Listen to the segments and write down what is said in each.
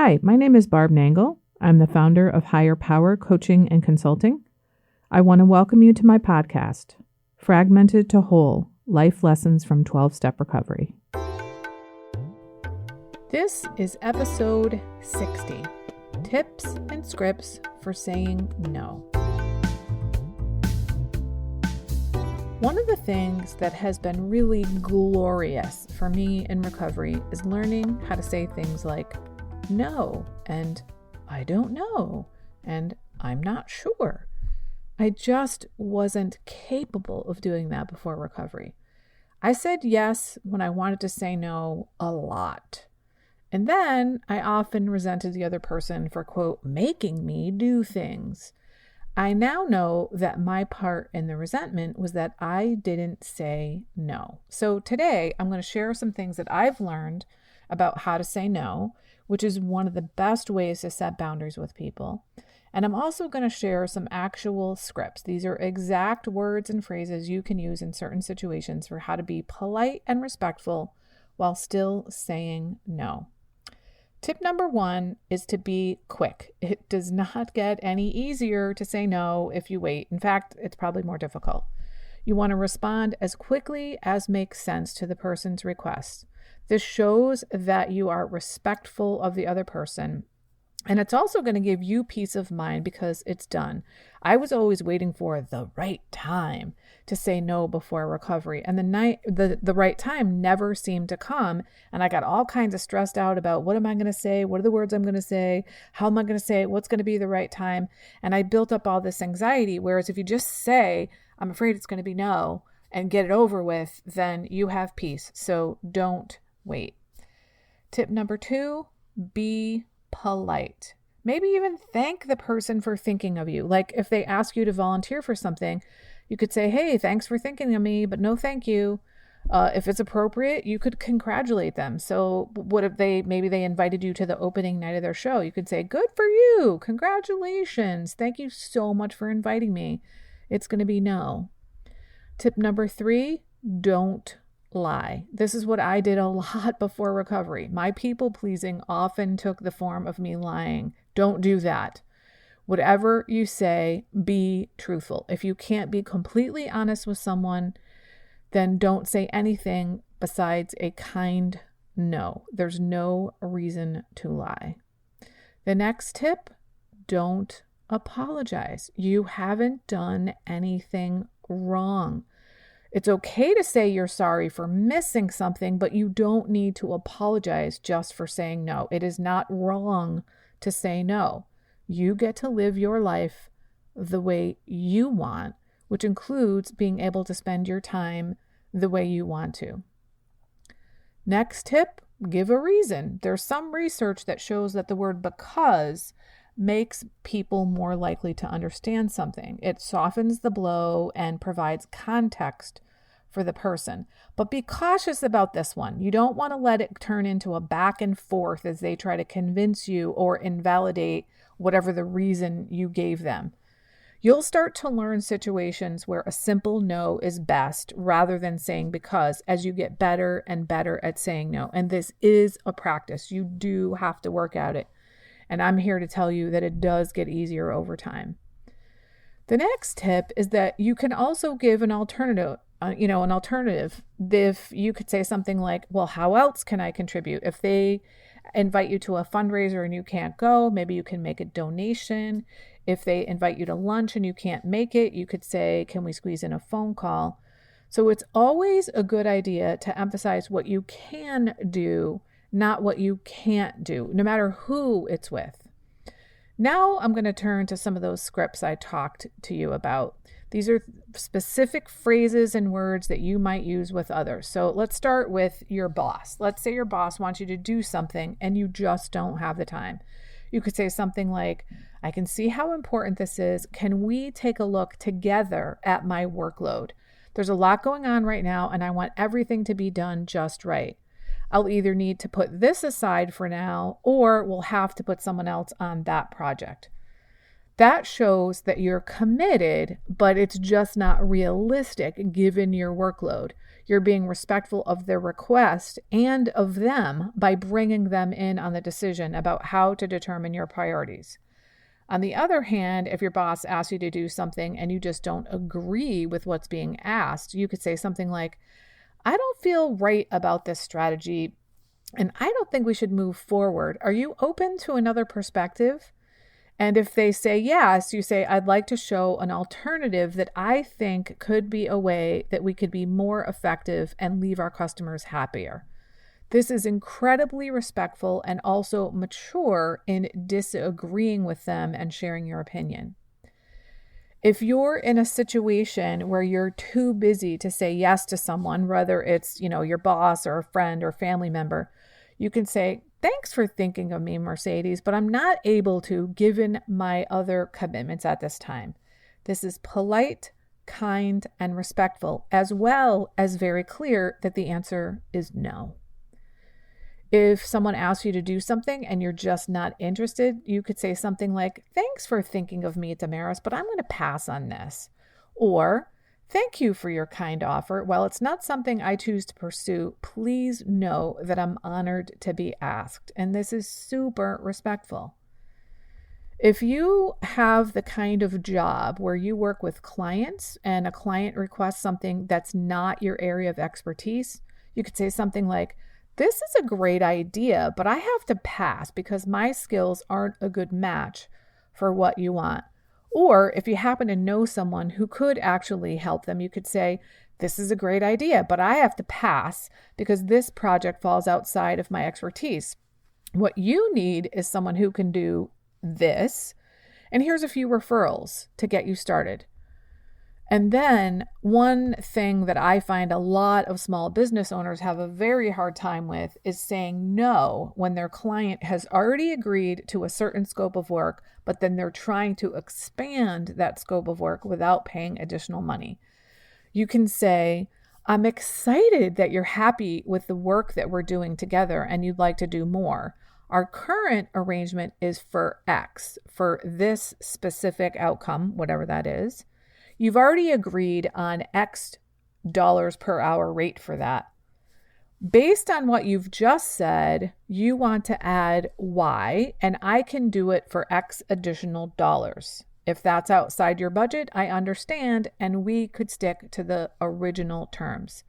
Hi, my name is Barb Nangle. I'm the founder of Higher Power Coaching and Consulting. I want to welcome you to my podcast, Fragmented to Whole, Life Lessons from 12-Step Recovery. This is episode 60, Tips and Scripts for Saying No. One of the things that has been really glorious for me in recovery is learning how to say things like no, and I don't know, and I'm not sure. I just wasn't capable of doing that before recovery. I said yes when I wanted to say no a lot. And then I often resented the other person for, quote, making me do things. I now know that my part in the resentment was that I didn't say no. So today I'm going to share some things that I've learned about how to say no, which is one of the best ways to set boundaries with people. And I'm also going to share some actual scripts. These are exact words and phrases you can use in certain situations for how to be polite and respectful while still saying no. Tip number 1 is to be quick. It does not get any easier to say no if you wait. In fact, it's probably more difficult. You want to respond as quickly as makes sense to the person's request. This shows that you are respectful of the other person. And it's also going to give you peace of mind because it's done. I was always waiting for the right time to say no before recovery. And the right time never seemed to come. And I got all kinds of stressed out about what am I going to say? What are the words I'm going to say? How am I going to say it? What's going to be the right time? And I built up all this anxiety. Whereas if you just say, I'm afraid it's going to be no, and get it over with, then you have peace. So don't wait. Tip number 2, be polite. Maybe even thank the person for thinking of you. Like if they ask you to volunteer for something, you could say, hey, thanks for thinking of me, but no thank you. If it's appropriate, you could congratulate them. So what if maybe they invited you to the opening night of their show? You could say, good for you. Congratulations. Thank you so much for inviting me. It's going to be no. Tip number 3, don't lie. This is what I did a lot before recovery. My people pleasing often took the form of me lying. Don't do that. Whatever you say, be truthful. If you can't be completely honest with someone, then don't say anything besides a kind no. There's no reason to lie. The next tip, don't apologize. You haven't done anything wrong. It's okay to say you're sorry for missing something, but you don't need to apologize just for saying no. It is not wrong to say no. You get to live your life the way you want, which includes being able to spend your time the way you want to. Next tip, give a reason. There's some research that shows that the word because makes people more likely to understand something. It softens the blow and provides context for the person. But be cautious about this one. You don't want to let it turn into a back and forth as they try to convince you or invalidate whatever the reason you gave them. You'll start to learn situations where a simple no is best rather than saying because as you get better and better at saying no. And this is a practice. You do have to work at it. And I'm here to tell you that it does get easier over time. The next tip is that you can also give an alternative. If you could say something like, well, how else can I contribute? If they invite you to a fundraiser and you can't go, maybe you can make a donation. If they invite you to lunch and you can't make it, you could say, can we squeeze in a phone call? So it's always a good idea to emphasize what you can do, not what you can't do, no matter who it's with. Now I'm going to turn to some of those scripts I talked to you about. These are specific phrases and words that you might use with others. So let's start with your boss. Let's say your boss wants you to do something and you just don't have the time. You could say something like, I can see how important this is. Can we take a look together at my workload? There's a lot going on right now and I want everything to be done just right. I'll either need to put this aside for now or we'll have to put someone else on that project. That shows that you're committed, but it's just not realistic given your workload. You're being respectful of their request and of them by bringing them in on the decision about how to determine your priorities. On the other hand, if your boss asks you to do something and you just don't agree with what's being asked, you could say something like, I don't feel right about this strategy, and I don't think we should move forward. Are you open to another perspective? And if they say yes, you say, I'd like to show an alternative that I think could be a way that we could be more effective and leave our customers happier. This is incredibly respectful and also mature in disagreeing with them and sharing your opinion. If you're in a situation where you're too busy to say yes to someone, whether it's, your boss or a friend or family member, you can say, thanks for thinking of me, Mercedes, but I'm not able to given my other commitments at this time. This is polite, kind, and respectful, as well as very clear that the answer is no. If someone asks you to do something and you're just not interested, you could say something like, thanks for thinking of me, Damaris, but I'm going to pass on this. Or, thank you for your kind offer. While it's not something I choose to pursue, please know that I'm honored to be asked. And this is super respectful. If you have the kind of job where you work with clients and a client requests something that's not your area of expertise, you could say something like, this is a great idea, but I have to pass because my skills aren't a good match for what you want. Or if you happen to know someone who could actually help them, you could say, this is a great idea, but I have to pass because this project falls outside of my expertise. What you need is someone who can do this. And here's a few referrals to get you started. And then one thing that I find a lot of small business owners have a very hard time with is saying no when their client has already agreed to a certain scope of work, but then they're trying to expand that scope of work without paying additional money. You can say, I'm excited that you're happy with the work that we're doing together and you'd like to do more. Our current arrangement is for X, for this specific outcome, whatever that is. You've already agreed on X dollars per hour rate for that. Based on what you've just said, you want to add Y, and I can do it for X additional dollars. If that's outside your budget, I understand, and we could stick to the original terms.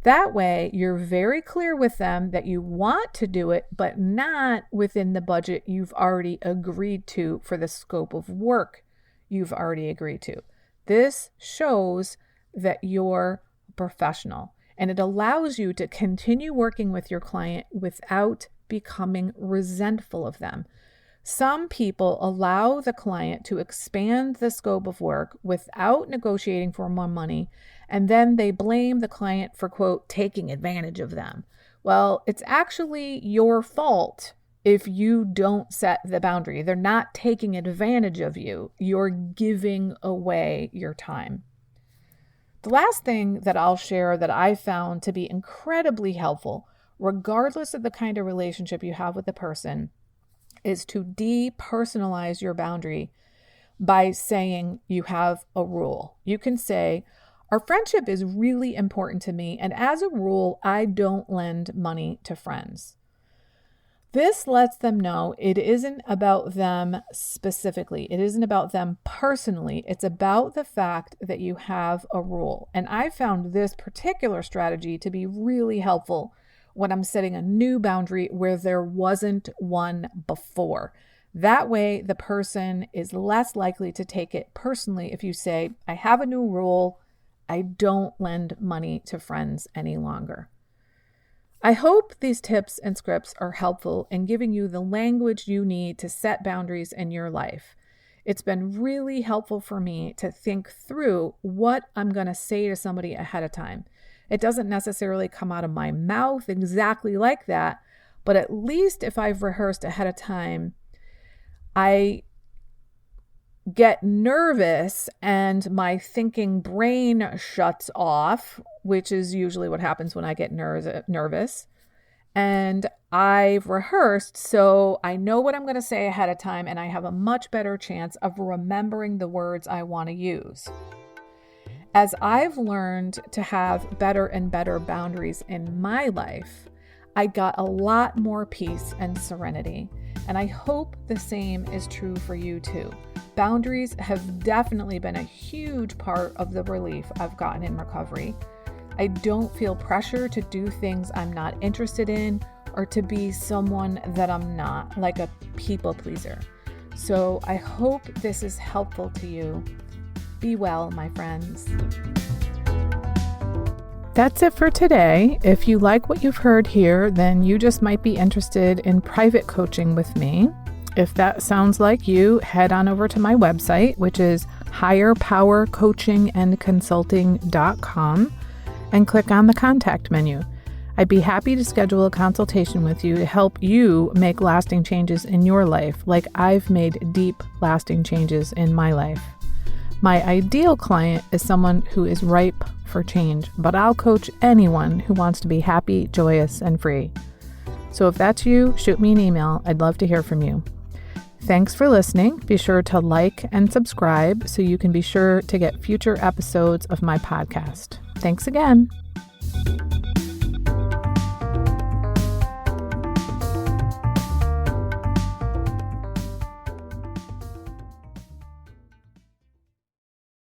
That way, you're very clear with them that you want to do it, but not within the budget you've already agreed to for the scope of work you've already agreed to. This shows that you're a professional, and it allows you to continue working with your client without becoming resentful of them. Some people allow the client to expand the scope of work without negotiating for more money, and then they blame the client for, quote, taking advantage of them. Well, it's actually your fault if you don't set the boundary. They're not taking advantage of you. You're giving away your time. The last thing that I'll share that I found to be incredibly helpful, regardless of the kind of relationship you have with the person, is to depersonalize your boundary by saying you have a rule. You can say, our friendship is really important to me, and as a rule, I don't lend money to friends. This lets them know it isn't about them specifically. It isn't about them personally. It's about the fact that you have a rule. And I found this particular strategy to be really helpful when I'm setting a new boundary where there wasn't one before. That way, the person is less likely to take it personally if you say, I have a new rule. I don't lend money to friends any longer. I hope these tips and scripts are helpful in giving you the language you need to set boundaries in your life. It's been really helpful for me to think through what I'm going to say to somebody ahead of time. It doesn't necessarily come out of my mouth exactly like that, but at least if I've rehearsed ahead of time, I get nervous and my thinking brain shuts off, which is usually what happens when I get nervous. and I've rehearsed, so I know what I'm going to say ahead of time, and I have a much better chance of remembering the words I want to use. As I've learned to have better and better boundaries in my life, I got a lot more peace and serenity, and I hope the same is true for you too. Boundaries have definitely been a huge part of the relief I've gotten in recovery. I don't feel pressure to do things I'm not interested in or to be someone that I'm not, like a people pleaser. So I hope this is helpful to you. Be well, my friends. That's it for today. If you like what you've heard here, then you just might be interested in private coaching with me. If that sounds like you, head on over to my website, which is higherpowercoachingandconsulting.com, and click on the contact menu. I'd be happy to schedule a consultation with you to help you make lasting changes in your life, like I've made deep, lasting changes in my life. My ideal client is someone who is ripe for change, but I'll coach anyone who wants to be happy, joyous, and free. So if that's you, shoot me an email. I'd love to hear from you. Thanks for listening. Be sure to like and subscribe so you can be sure to get future episodes of my podcast. Thanks again.